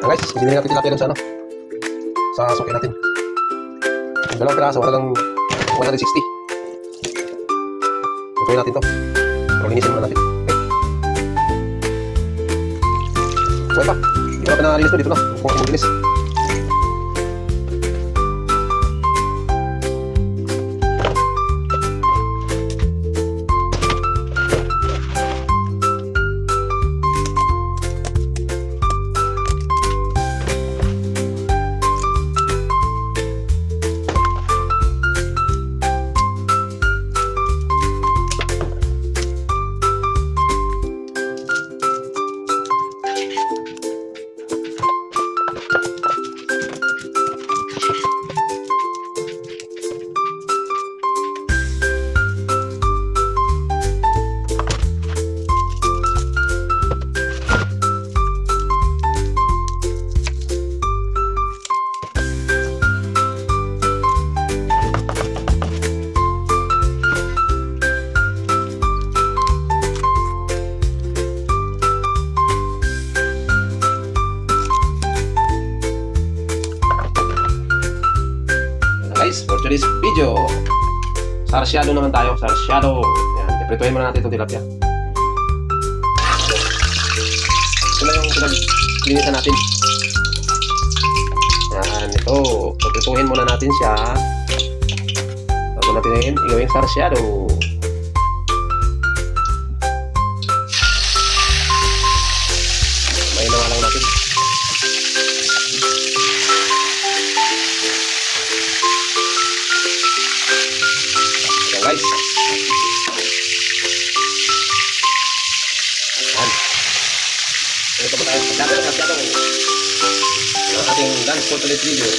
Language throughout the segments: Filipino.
Guys, binili natin tilapia dun sa ano, sa suki natin. Yung dalawang piraso, halagang 160. Lutuin natin to. Pero linisin muna natin. Okay pa. Hindi ko na pinalinis to dito na. Kung linis. Guys, for today's video, sarsyado naman tayo, sarsyado. Yan, iprituhin muna natin itong tilapia. Ito na yung pinaglinisan natin. Yan, ito. Iprituhin muna natin siya. Bago natin igawing sarsyado. May naman lang natin. Guys, yan. Ito po tayo masyado ang ating dance for today's video.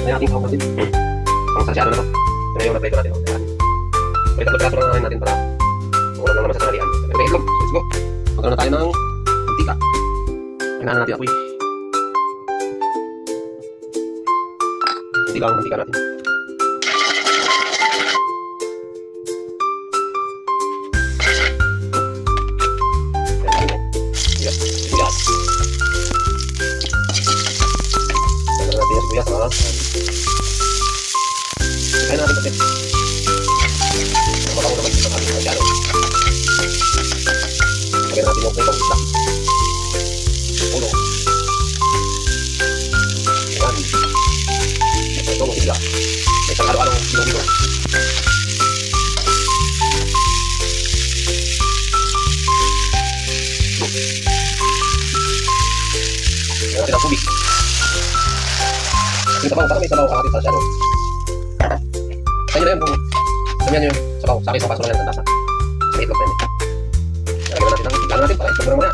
Ayan ating kapatid. Ang sarsyado na to. Ito na yung nag-try ko natin. May tatlo piraso lang natin para ulam lang naman sa tanghalian. Pero may itlog. Let's go. Magkaroon na tayo ng mantika. Kailangan natin apoy. Mantika ang mantika natin. Yes. Yes. Kailangan natin yung sibuyas ha. Kaya natin kasi mabango naman yung ating masyado. Kaya natin yung pritong isla. Ulo. Yan. Ito yung isla. May isang araw-araw bilong-bilong. Kaya natin ang tubig. Yung sabaw, parang may sabaw ang ating sarsyado. Kaya na yun kung damihan nyo yung sabaw. Sa akin, papaso lang yan sa tasa. May itlog na yun. Lagyan natin ang tigano natin para itlog na muna.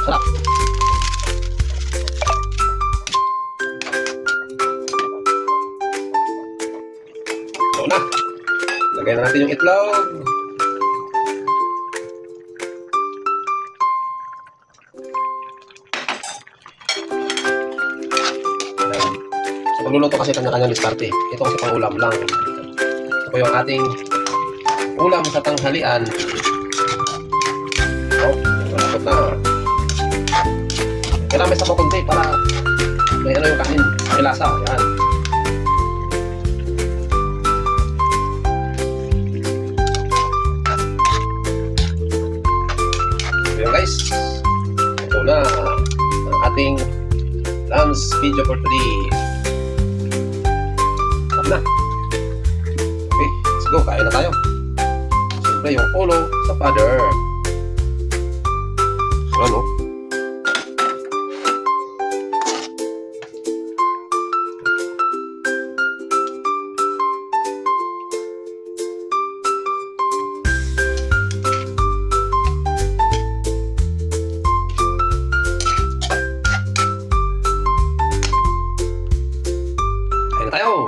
Sarap. So na. Lagyan na natin yung itlog. Magluluto kasi kanya-kanya diskarte. Ito kasi pang ulam lang. Ito yung ating ulam sa tanghalian. Oh, malapot na. Kailangan may sabaw kunti para may ano yung kanin. May lasa. Yan. Ayan guys. Ito na ang ating lunch video for today. Na. Okay, let's go. Kain na tayo. Siyempre yung ulo sa father. Ano? tayo!